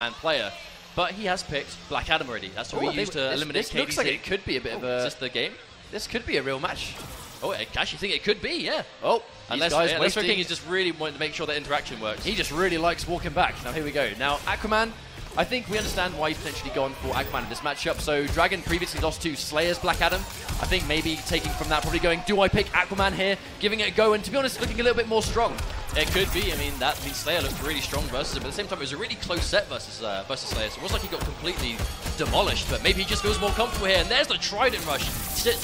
and player, but he has picked Black Adam already. That's what we used to eliminate KDC. This looks like it could be a bit of a... Is this the game? This could be a real match. Oh, I actually think it could be, yeah. Oh, unless King is just really wanting to make sure that interaction works. He just really likes walking back. Now, here we go. Now, Aquaman, I think we understand why he's potentially gone for Aquaman in this matchup. So, Dragon previously lost to Slayer's Black Adam. I think maybe taking from that, probably going, do I pick Aquaman here? Giving it a go, and to be honest, looking a little bit more strong. It could be. I mean, Slayer looked really strong versus him, but at the same time, it was a really close set versus Slayer. So it was like he got completely demolished, but maybe he just feels more comfortable here. And there's the Trident Rush.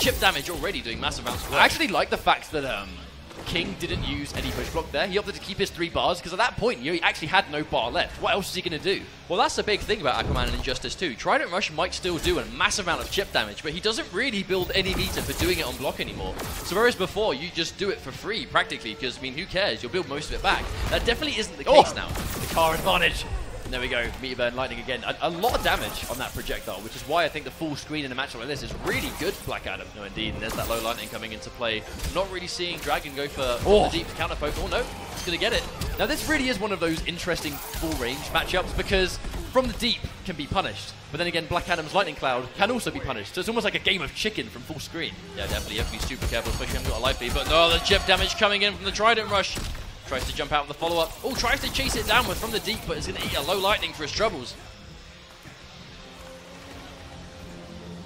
Chip damage already doing massive amounts of work. I actually like the fact that King didn't use any push block there. He opted to keep his 3 bars, because at that point, he actually had no bar left. What else is he going to do? Well, that's the big thing about Aquaman and Injustice 2. Trident Rush might still do a massive amount of chip damage, but he doesn't really build any meter for doing it on block anymore. So whereas before, you just do it for free, practically, because, I mean, who cares? You'll build most of it back. That definitely isn't the case now. The car advantage. And there we go, Meteor Burn Lightning again. A lot of damage on that projectile, which is why I think the full screen in a matchup like this is really good for Black Adam. No, indeed, and there's that low lightning coming into play. Not really seeing Dragon go for the deep counter poke. Oh no, he's going to get it. Now this really is one of those interesting full range matchups, because from the deep can be punished, but then again Black Adam's Lightning Cloud can also be punished. So it's almost like a game of chicken from full screen. Yeah, definitely. You have to be super careful, especially if you haven't got a life lead. But no, the chip damage coming in from the Trident Rush. Tries to jump out with the follow-up. Oh, tries to chase it downward from the deep, but it's going to eat a low lightning for his troubles.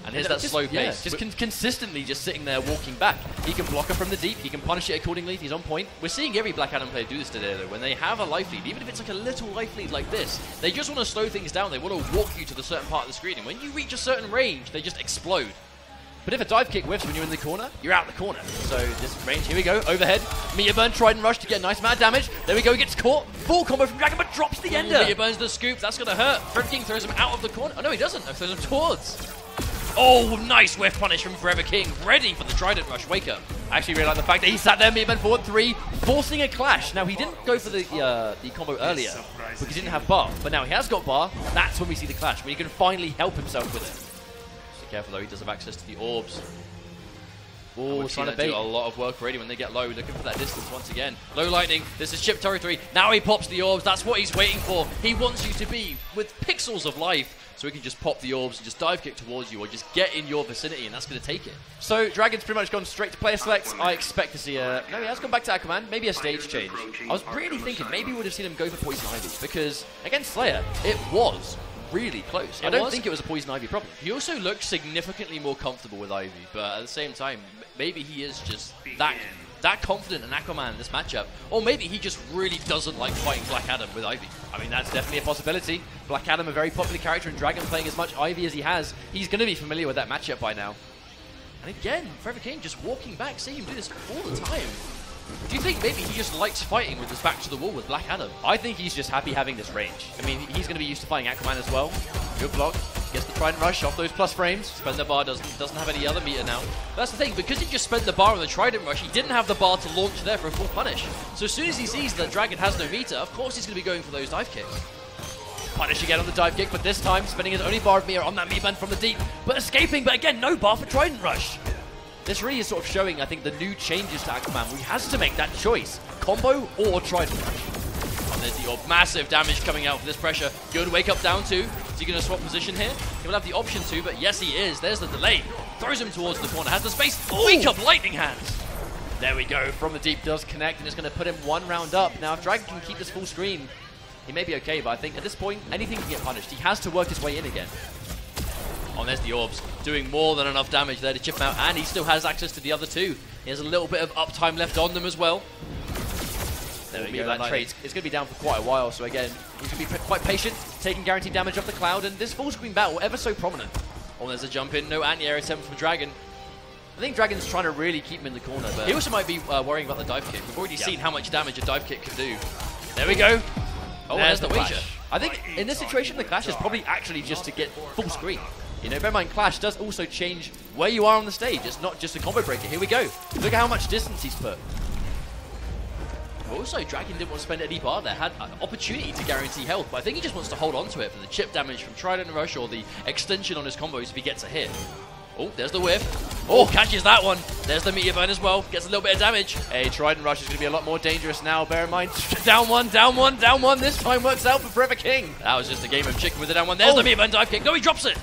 And here's that slow pace. Just consistently just sitting there walking back. He can block her from the deep. He can punish it accordingly. He's on point. We're seeing every Black Adam player do this today, though. When they have a life lead, even if it's like a little life lead like this, they just want to slow things down. They want to walk you to the certain part of the screen. And when you reach a certain range, they just explode. But if a dive kick whiffs when you're in the corner, you're out the corner. So this range, here we go, overhead. Meteor Burn, Trident Rush to get a nice amount of damage. There we go, he gets caught. Full combo from Dragon, but drops the ender. Meteor Burns the scoop, that's going to hurt. Forever King throws him out of the corner. Oh no, he doesn't. He throws him towards. Oh, nice whiff punish from Forever King. Ready for the Trident Rush. Wake up. I actually really like the fact that he sat there, Meteor Burn forward 3, forcing a clash. Now, he didn't go for the combo earlier because he didn't have bar. But now he has got bar. That's when we see the clash, when he can finally help himself with it. So careful, though. He does have access to the orbs. Oh, trying to do a lot of work already when they get low. Looking for that distance once again. Low lightning. This is chip territory. Now he pops the orbs. That's what he's waiting for. He wants you to be with pixels of life, so he can just pop the orbs and just dive kick towards you, or just get in your vicinity, and that's going to take it. So Dragon's pretty much gone straight to player select. I expect to see a... No, he has gone back to Aquaman. Maybe a stage change. I was really thinking maybe we would have seen him go for Poison Ivy, because against Slayer, it was really close. I don't think it was a Poison Ivy problem. He also looked significantly more comfortable with Ivy, but at the same time, maybe he is just that confident in Aquaman in this matchup, or maybe he just really doesn't like fighting Black Adam with Ivy. I mean, that's definitely a possibility. Black Adam, a very popular character, and Dragon playing as much Ivy as he has, he's going to be familiar with that matchup by now. And again, Forever King just walking back, seeing him do this all the time. Do you think maybe he just likes fighting with his back to the wall with Black Adam? I think he's just happy having this range. I mean, he's going to be used to fighting Aquaman as well. Good block. Gets the Trident Rush off those plus frames. Spend the bar, doesn't have any other meter now. That's the thing, because he just spent the bar on the Trident Rush, he didn't have the bar to launch there for a full punish. So as soon as he sees that Dragon has no meter, of course he's going to be going for those dive kicks. Punish again on the dive kick, but this time spending his only bar of meter on that Meteor Burn from the deep, but escaping, but again, no bar for Trident Rush. This really is sort of showing, I think, the new changes to Aquaman, where he has to make that choice. Combo or Trident Rush. And there's the massive damage coming out for this pressure. Good wake up down 2. Is he going to swap position here? He will have the option to, but yes he is. There's the delay. Throws him towards the corner. Has the space. Wake up lightning hands. There we go. From the deep does connect, and it's going to put him 1 round up. Now, if Dragon can keep this full screen, he may be okay, but I think at this point, anything can get punished. He has to work his way in again. Oh, there's the orbs, doing more than enough damage there to chip him out, and he still has access to the other 2. He has a little bit of uptime left on them as well. There we go. That trade is going to be down for quite a while, so again, he's going to be quite patient, taking guaranteed damage off the cloud, and this full screen battle ever so prominent. Oh, there's a jump in, no anti-air attempt from Dragon. I think Dragon's trying to really keep him in the corner, but he also might be worrying about the dive kick. We've already seen how much damage a dive kick can do. There we go. Oh, there's the wager. I think in this situation, the clash is probably actually just to get full screen. You know, bear in mind, Clash does also change where you are on the stage. It's not just a combo breaker. Here we go. Look at how much distance he's put. Also, Dragon didn't want to spend any bar there. Had an opportunity to guarantee health, but I think he just wants to hold on to it for the chip damage from Trident Rush or the extension on his combos if he gets a hit. Oh, there's the whiff. Oh, catches that one. There's the meteor burn as well. Gets a little bit of damage. A Trident Rush is going to be a lot more dangerous now. Bear in mind, down one, down one, down one. This time works out for Forever King. That was just a game of chicken with the down one. There's the meteor burn dive kick. No, he drops it.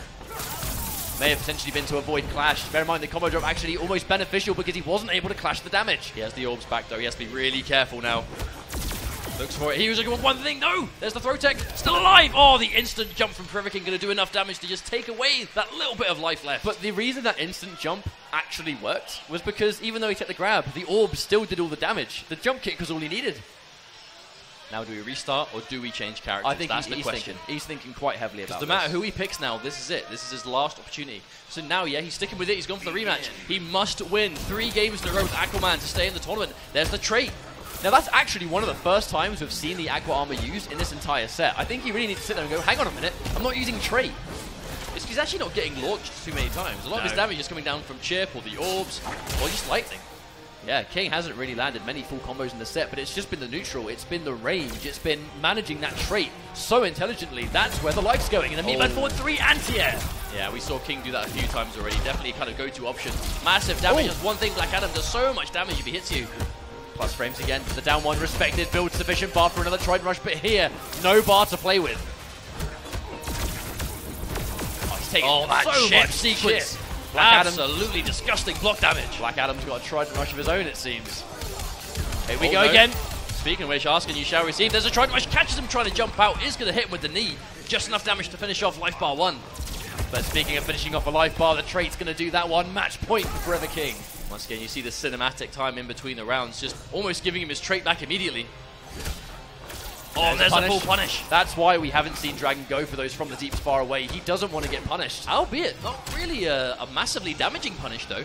May have potentially been to avoid clash. Bear in mind, the combo drop actually almost beneficial because he wasn't able to clash the damage. He has the orbs back though. He has to be really careful now. Looks for it. He was looking for one thing. No! There's the throw tech. Still alive! Oh, the instant jump from Forever King going to do enough damage to just take away that little bit of life left. But the reason that instant jump actually worked was because even though he took the grab, the orb still did all the damage. The jump kick was all he needed. Now do we restart or do we change characters? I think that's the question. He's thinking quite heavily about this. No matter who he picks now, this is it. This is his last opportunity. So now, yeah, he's sticking with it. He's gone for the rematch. He must win 3 games in a row with Aquaman to stay in the tournament. There's the trait. Now that's actually one of the first times we've seen the Aqua Armor used in this entire set. I think he really needs to sit there and go, hang on a minute, I'm not using trait. He's actually not getting launched too many times. A lot of his damage is coming down from chip or the orbs or just lightning. Yeah, King hasn't really landed many full combos in the set, but it's just been the neutral, it's been the range, it's been managing that trait so intelligently. That's where the life's going. And then Meatman forward 3 anti-air. Yeah, we saw King do that a few times already. Definitely kind of go-to option. Massive damage. That's one thing Black Adam does so much damage if he hits you. Plus frames again. The down one respected. Builds sufficient bar for another Trident Rush, but here, no bar to play with. Oh, he's taking that so chip much sequence. Chip. Absolutely disgusting block damage. Black Adam's got a Trident Rush of his own, it seems. Here we go again. Speaking of which, asking you shall receive. There's a Trident Rush. Catches him trying to jump out. Is going to hit him with the knee. Just enough damage to finish off life bar 1. But speaking of finishing off a life bar, the trait's going to do that one. Match point for Forever King. Once again, you see the cinematic time in between the rounds, just almost giving him his trait back immediately. Oh, there's a full punish. That's why we haven't seen Dragon go for those from the deeps far away. He doesn't want to get punished. Albeit, not really a massively damaging punish, though.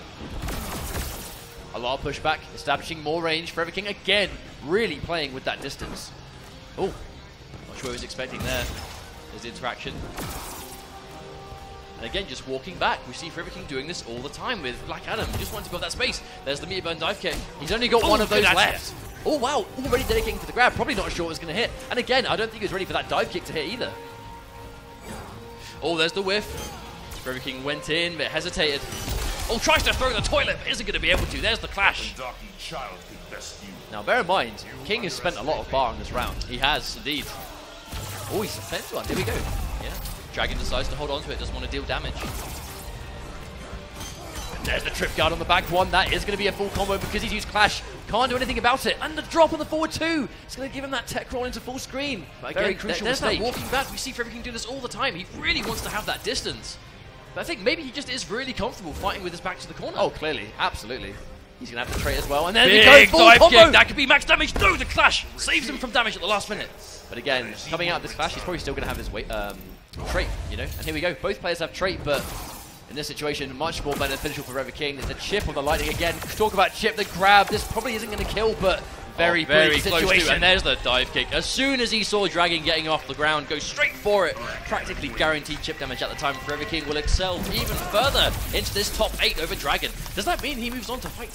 A lot of pushback, establishing more range. Forever King again, really playing with that distance. Oh, not sure what he was expecting there. There's the interaction. And again, just walking back. We see Forever King doing this all the time with Black Adam. Just wanting to build that space. There's the meteor burn dive kick. He's only got one of those left. Oh, wow. Already dedicating for the grab. Probably not sure it was going to hit. And again, I don't think he was ready for that dive kick to hit either. Oh, there's the whiff. Forever King went in, but hesitated. Oh, tries to throw in the toilet, but isn't going to be able to. There's the clash. Now, bear in mind, King has spent a lot of bar in this round. He has, indeed. Oh, he's defends one. Here we go. Yeah. Dragon decides to hold on to it, doesn't want to deal damage. There's the trip guard on the back one. That is going to be a full combo because he's used Clash. Can't do anything about it. And the drop on the forward 2. It's going to give him that tech roll into full screen. But Very again, crucial there's mistake. that walking back. We see Forever King do this all the time. He really wants to have that distance. But I think maybe he just is really comfortable fighting with his back to the corner. Oh, clearly. Absolutely. He's going to have the trait as well. And then big he goes full dive combo. kick. That could be max damage. No, the clash saves him from damage at the last minute. But again, coming out of this clash, he's probably still going to have his weight, trait, you know? And here we go. Both players have trait, but in this situation, much more beneficial for Forever King. There's a chip on the lightning again. Talk about chip, the grab. This probably isn't going to kill, but very close situation. And there's the dive kick. As soon as he saw Dragon getting off the ground, go straight for it. Practically guaranteed chip damage at the time. Forever King will excel even further into this top 8 over Dragon. Does that mean he moves on to fight